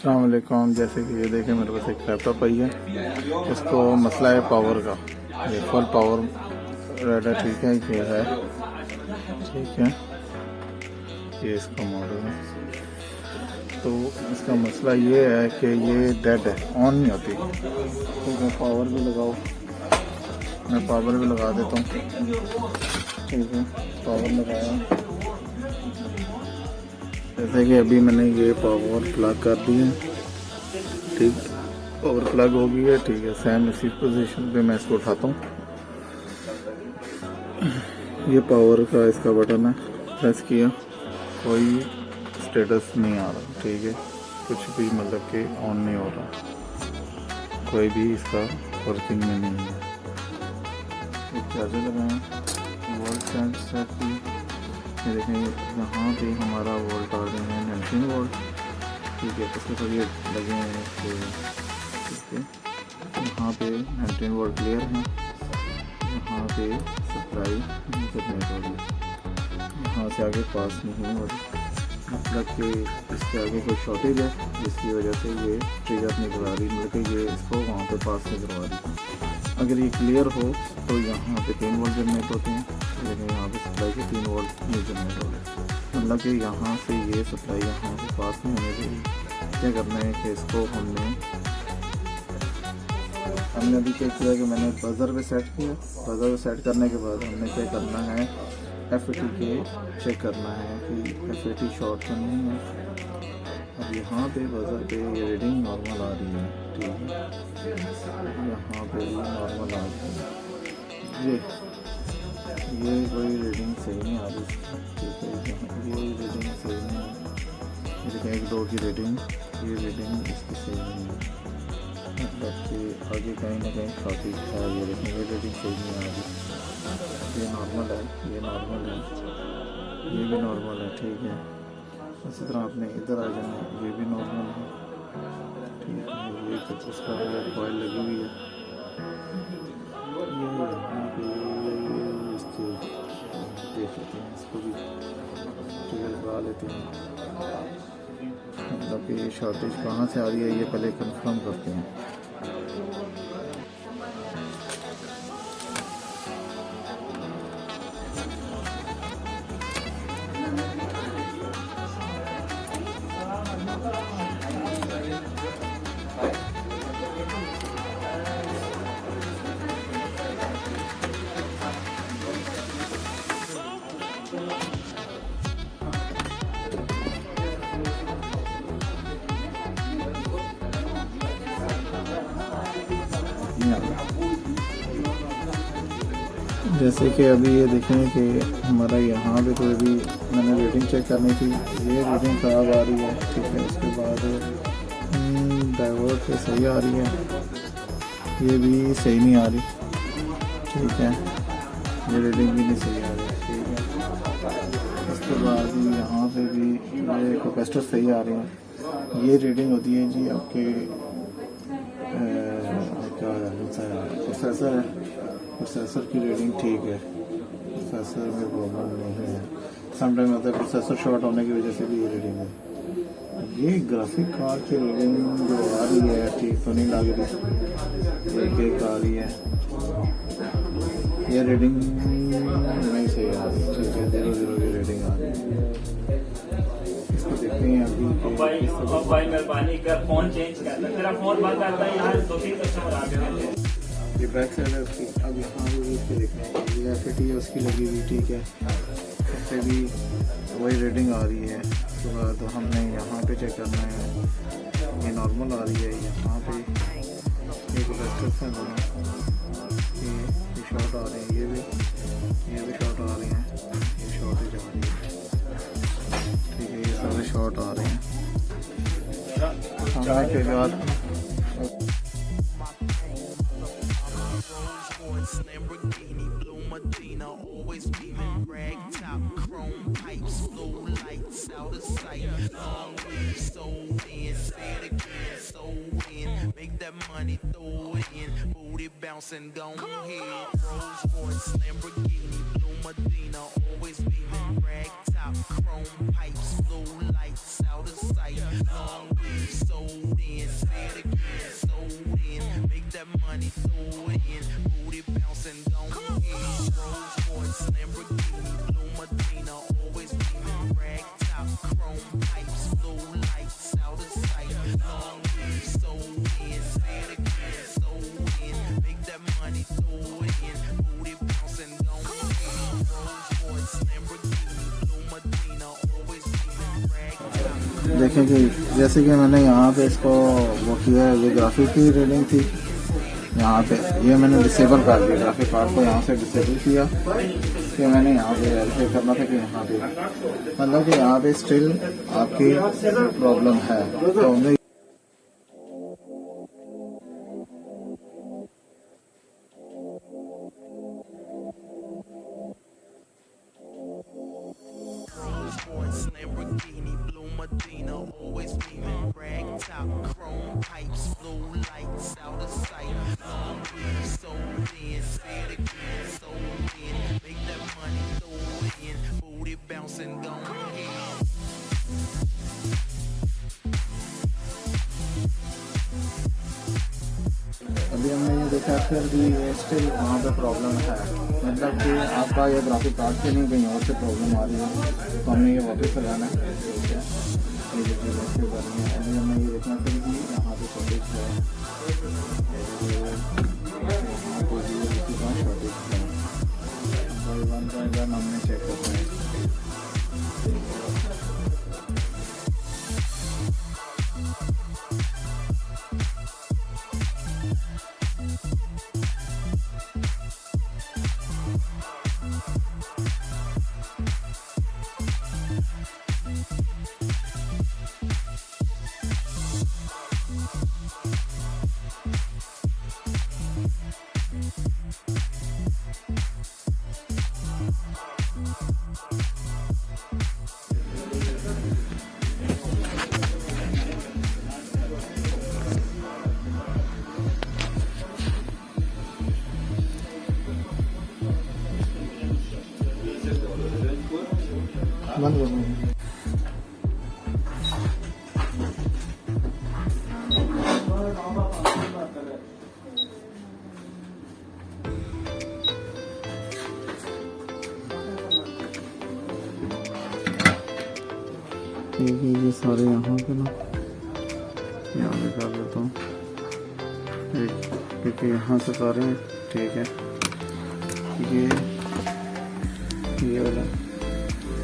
अस्सलाम वालेकुम। जैसे कि ये देखें मेरे पास एक लैपटॉप आई है, इसको मसला है पावर का। ये फुल पावर रेड है, ठीक है, ये है, ठीक है, ये इसका मॉडल है। तो इसका मसला ये है कि ये डेड है, ऑन नहीं होती। तो मैं पावर भी लगाओ, मैं पावर भी लगा देता हूँ, ठीक है, पावर लगाया। जैसे कि अभी मैंने ये पावर प्लग कर दिया, ठीक, पावर प्लग हो गई है, ठीक है। सेम इसी पोजीशन पे मैं इसको उठाता हूँ। ये पावर का इसका बटन है, प्रेस किया, कोई स्टेटस नहीं आ रहा, ठीक है, कुछ भी मतलब कि ऑन नहीं हो रहा, कोई भी इसका वर्किंग में नहीं है। चार्जर लगाएं, वोल्ट सेट की, ये देखें यहाँ पे हमारा वोल्ट आ रहे हैं 19 वोल्ट, ठीक है। उसके बाद ये लगे हैं, ठीक है, यहाँ पे 19 वोल्ट क्लियर है, यहाँ पे सप्लाई जनरेट हो रही, यहाँ से आगे पास नहीं हो रही, मतलब कि इसके आगे कोई शॉर्टेज है जिसकी वजह से ये ट्रिगर नहीं करवा रही, मतलब कि ये इसको वहाँ पे पास नहीं करवा रही। अगर ये क्लियर हो तो यहाँ पे 3 वोल्ट जनरेट होते हैं, लेकिन यहाँ पे सप्लाई के 3 वोल्ट नहीं जनरेट हो रहे, मतलब कि यहाँ से ये सप्लाई यहाँ पे पास नहीं होने चाहिए। क्या करना है कि इसको हमने अभी क्या किया कि मैंने बजर पे सेट किया। बजर पे सेट करने के बाद हमने क्या करना है, FAT के चेक करना है कि FAT शॉर्ट तो नहीं है। अब यहाँ पे बजर पे ये रीडिंग नॉर्मल आ रही है, ठीक है, यहाँ पे भी नॉर्मल आ रही है, ये कोई रीडिंग सही नहीं आ रही, ठीक है, ये रीडिंग सही नहीं है, देखिए 1-2 की रीडिंग, ये रीडिंग इसकी सही नहीं है, मतलब कि आगे कहीं ना कहीं काफ़ी है। ये देखें, ये रीडिंग सही नहीं आ रही, ये नॉर्मल है, ये नॉर्मल है, ये भी नॉर्मल है, ठीक है। इसी तरह आपने इधर आ जाना, ये भी नॉर्मल है, ठीक है, ये तो उसका कॉइल लगी हुई है, ये यहाँ पे इसके देख लेते हैं, इसको भी ट्रिगर लगा लेते हैं, मतलब कि शॉर्टेज कहाँ से आ रही है ये पहले कंफर्म करते हैं। जैसे कि अभी ये देखें कि हमारा यहाँ पे तो अभी मैंने रीडिंग चेक करनी थी, ये रीडिंग ख़राब आ रही है, ठीक है। उसके बाद डाइवर्ट पे सही आ रही है, ये भी सही नहीं आ रही, ठीक है, ये रीडिंग भी नहीं सही आ रही, ठीक है। उसके बाद यहाँ पे भी ये कैपेसिटर सही आ रहे हैं। ये रीडिंग होती है जी आपके क्या प्रोसेसर है, प्रोसेसर की रीडिंग ठीक है, प्रोसेसर में प्रॉब्लम नहीं है। समटाइम होता है प्रोसेसर शॉर्ट होने की वजह से भी ये रीडिंग है। ये ग्राफिक कार्ड की रीडिंग जो आ रही है ठीक तो नहीं लग रही, एक आ रही है, ये रीडिंग नहीं सही आ रही, ठीक है, 0-0 की रीडिंग आ रही है। इसको देखते हैं अभी भाई मेहरबानी कर फोन चेंज कर, तेरा फोन बंद करता है, यहाँ 2-3 कस्टमर आ गए। ये बैक साइड है उसकी, अब यहाँ भी इसके देखना है, ये FAT है उसकी लगी हुई, ठीक है, उससे भी वही रीडिंग आ रही है। उसके बाद हमने यहाँ पे चेक करना है, ये नॉर्मल आ रही है, यहाँ पे एक इलेक्ट्रिक है दोनों, ये शॉर्ट आ रहे हैं, ये भी शॉर्ट आ रहे हैं, ये शॉर्टेज आ रही है, ठीक है, ये सारे शॉर्ट आ रहे हैं। आने के बाद Lamborghini, blue Medina, always beaming, rag top, chrome pipes, blue lights out of sight. Long weed, so in, say it again, so in, make that money, throw it in, booty bouncing, gone ahead. Rolls Royce, Lamborghini, blue Medina, always beaming, rag top, chrome pipes, blue lights out of sight. Long weed, so money, throw it in, booty bouncing, don't end. Rolls Royce, Lamborghini, blue Medina, always beaming, rag top, chrome pipes, blue lights, out of sight. Long weed, so in, say it again, so in. Make that money, throw it in, booty bouncing, don't end. Rolls Royce, Lamborghini, blue Medina, always beaming, rag top. देखें कि जैसे कि मैंने यहाँ पे इसको वो किया है, ये ग्राफिक की रीडिंग थी यहाँ पे, ये मैंने डिसेबल कर दिया, ग्राफिक कार्ड को यहाँ से डिसेबल किया कि मैंने यहाँ पे वेरीफाई करना था कि यहाँ पे मतलब कि यहाँ पे स्टिल आपकी प्रॉब्लम है। तो हमने Rolls-Royce, Lamborghini, blue Medina, always beaming, rag top, chrome pipes, blue lights, out of sight. Long weed, so in, say it again, so in. Make that money, throw it in, booty bouncing, don't end. अभी हमने ये देखा फिर भी ये still वहाँ पे problem है, मतलब कि आपका ये ग्राफिक कार्ड से नहीं कहीं और से प्रॉब्लम आ रही है। तो हमने ये वापस लगाना है, ठीक है, ये देखिए वैसे करनी है। अभी हमें ये देखना फिर भी यहाँ पे शॉर्टेज है, शॉर्टेज है, वन बाई वन हमने चेक करना है। बंद कर दूँगी। ठीक है, ये सारे यहाँ पे ना यहाँ पे कर देता हूँ, क्योंकि यहाँ से सारे हैं, ठीक है। ये वाला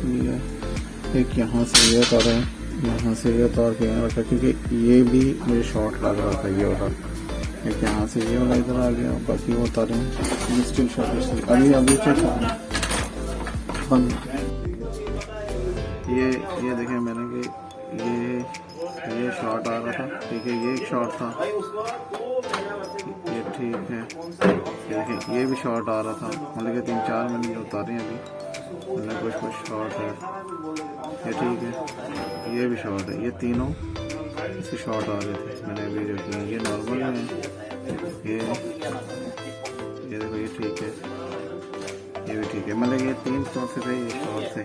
ये एक यहाँ से ये उतारा है, यहाँ से ये उतार के यहाँ रखा, क्योंकि ये भी मुझे शॉर्ट लग रहा था ये वाला। एक यहाँ से ये वाला इधर आ गया, बाकी वो उतारे हैं, ये स्टिल शॉर्ट। अभी चेक बंद। ये देखें मैंने कि ये शॉर्ट आ रहा था, ठीक है, ये एक शॉर्ट था, ये ठीक है। ये देखें ये भी शॉर्ट आ रहा था, मतलब कि 3-4 मैंने उतारे हैं अभी, मतलब कुछ शॉर्ट है, ये ठीक है, ये भी शॉर्ट है, ये तीनों इसे शॉर्ट आ रहे थे मैंने अभी जो किए। ये नॉर्मल में ये देखो ये ठीक है, ये भी ठीक है, मतलब ये 3 सोर्स थे, ये शॉर्ट थे।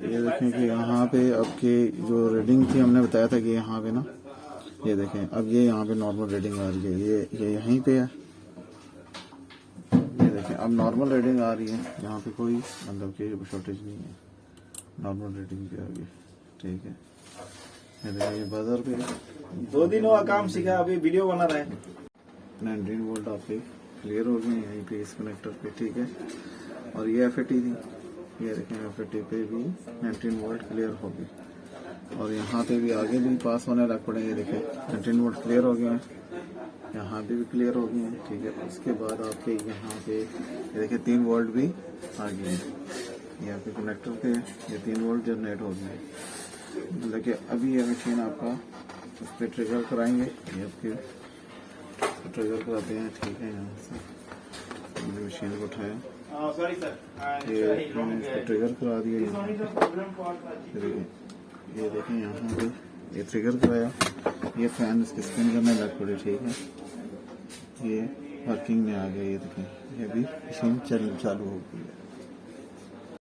ये देखें कि यहाँ पे आपकी जो रीडिंग थी हमने बताया था कि यहाँ पे ना, ये देखें अब ये यहाँ पे नॉर्मल रीडिंग आ रही है, ये यहीं पे है, ये देखें अब नॉर्मल रीडिंग आ रही है, यहाँ पे कोई मतलब कि शॉर्टेज नहीं है, नॉर्मल रीडिंग पे आ गई, ठीक है। ये बाजार पे 2 दिन हुआ काम सीखा, अभी वीडियो बना रहा है। 19 वोल्ट आपके क्लियर हो गए यहीं पे इस कनेक्टर पे, ठीक है। और ये एफएटी थी, ये देखें एफएटी पे भी 19 वोल्ट क्लियर हो गए। और यहाँ पे भी आगे भी पास होने लग पड़े, ये देखें 19 वोल्ट क्लियर हो गए हैं, यहाँ पे भी क्लियर हो गए हैं, ठीक है। उसके बाद आपके यहाँ पे ये देखें 3 वोल्ट भी आ गए हैं, यहाँ पे कनेक्टर पे ये 3 वोल्ट जनरेट हो गए हैं। मतलब कि अभी ये मशीन आपका उस पर ट्रिगर कराएंगे, ये आपके ट्रिगर कराते हैं, ठीक है। यहाँ से हमने मशीन को उठाया, सॉरी सर, ये मैंने इसको ट्रिगर करा दिया यहाँ पे। ये देखें यहाँ पे ये ट्रिगर कराया, ये फैन इसके स्पिन करने लग पड़े, ठीक है। ये वर्किंग में आ गया, ये देखें ये भी मशीन चालू हो गई है।